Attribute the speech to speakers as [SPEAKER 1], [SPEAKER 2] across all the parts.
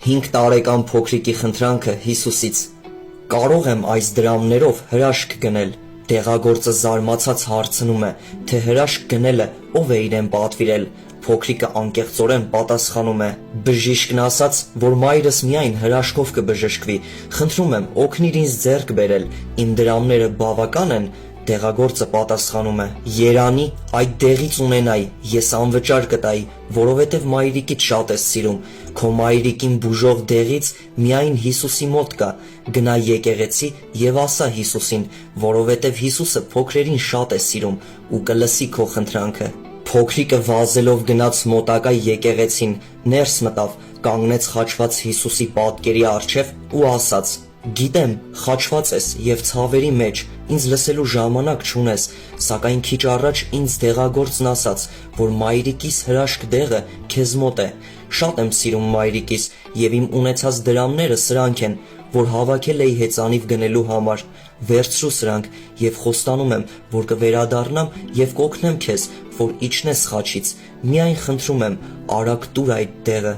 [SPEAKER 1] 5 տարեկան փոքրիկի խնդրանքը Հիսուսից. Կարող եմ այս դրամներով հրաշք գնել։ Դեղագործը զարմացած հարցնում է, թե հրաշք գնելը ով է իրեն պատվիրել։ Փոքրիկը անկեղծորեն պատասխանում է. Բժիշկն ասաց, որ մայրս միայն հրաշքով կբժշկվի։ Խնդրում եմ, օգնիր ինձ ձեռք բերել, իմ դրամները բավական են։ Դեղագործը պատասխանում է. Երանի, այդ դեղից ունենայի, ես անվճար կտայի, որովհետև մայրիկիդ շատ ես սիրում։ Քո մայրիկին բուժող դեղից միայն Հիսուսի մոտ կա։ Գնա եկեղեցի եւ ասա Հիսուսին, որովհետև Հիսուսը փոքրերին շատ է սիրում ու կլսի քո խնդրանքը։ Փոքրիկը վազելով գնաց մոտակա եկեղեցին, ներս մտավ, կանգնեց խաչված Հիսուսի պատկերի առջև ու ասաց. Գիտեմ, խաչված ես եւ ցավերի մեջ, ինձ լսելու ժամանակ չունես, սակայն քիչ առաջ ինձ դեղագործն ասաց, որ մայրիկիս հրաշք դեղը քեզ մոտ է։ Շատ եմ սիրում մայրիկիս եւ իմ ունեցած դրամները սրանք են, որ հավաքել էի հեծանիվ գնելու համար։ Վերցրու սրանք եւ խոստանում եմ, որ կվերադառնամ եւ կօգնեմ քեզ, որ իջնես խաչից։ Միայն խնդրում եմ, արագ տուր այդ դեղը։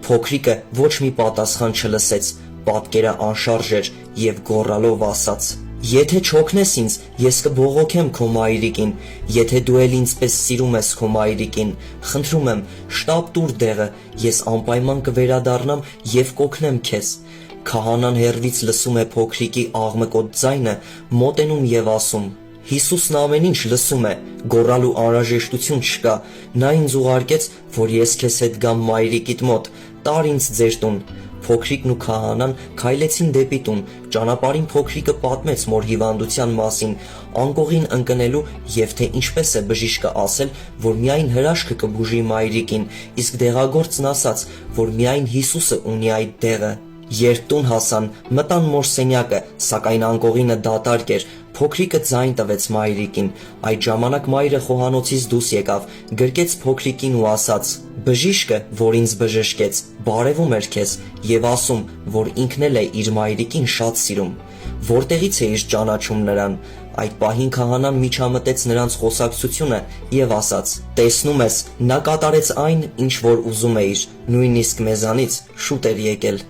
[SPEAKER 1] Փոքրիկը ոչ մի պատասխան չլսեց, պատկերը անշարժ էր եւ գոռալով ասաց. Եթե չօգնես ինձ, ես կբողոքեմ քո մայրիկին, եթե դու էլ ինձպես սիրում ես քո մայրիկին, խնդրում եմ, շտապ տուր դեղը, ես անպայման կվերադառնամ եւ կօգնեմ քեզ։ Քահանան հեռվից լսում է փոքրիկի աղմկոտ ձայնը, մոտենում եւ ասում. Հիսուսն ամեն ինչ լսում է, գոռալու անհրաժեշտություն չկա։ Նա ինձ ուղարկեց, որ ես քեզ հետ գամ մայրիկիդ մոտ, տար ինձ ձեր տուն։ Փոքրիկն ու քահանան քայլեցին դեպի տուն, ճանապարհին փոքրիկը պատմեց մոր հիվանդության մասին, անկողին ընկնելու եւ թե ինչպես է բժիշկը ասել, որ միայն հրաշքը կբուժի մայրիկին, իսկ դեղագործն ասաց, որ միայն Հիսուսը ունի այդ դեղը։ Երբ տուն հասան, մտան մոր սենյակը, սակայն անկողինը դատարկ էր, փոքրիկը ձայն տվեց մայրիկին։ Այդ ժամանակ մայրը խոհանոցից դուրս եկավ, գրկեց փոքրիկին ու ասաց. Բժիշկը, որ ինձ բժշկեց, բարևում էր քեզ եւ ասում, որ ինքն էլ է իր մայրիկին շատ սիրում։ Որտեղից էիր ճանաչում նրան։ Այդ պահին քահանան միջամտեց նրանց խոսակցությունը եւ ասաց. Տեսնում ես, նա կատարեց այն, ինչ որ ուզում էիր, նույնիսկ մեզանից շուտ էր եկել։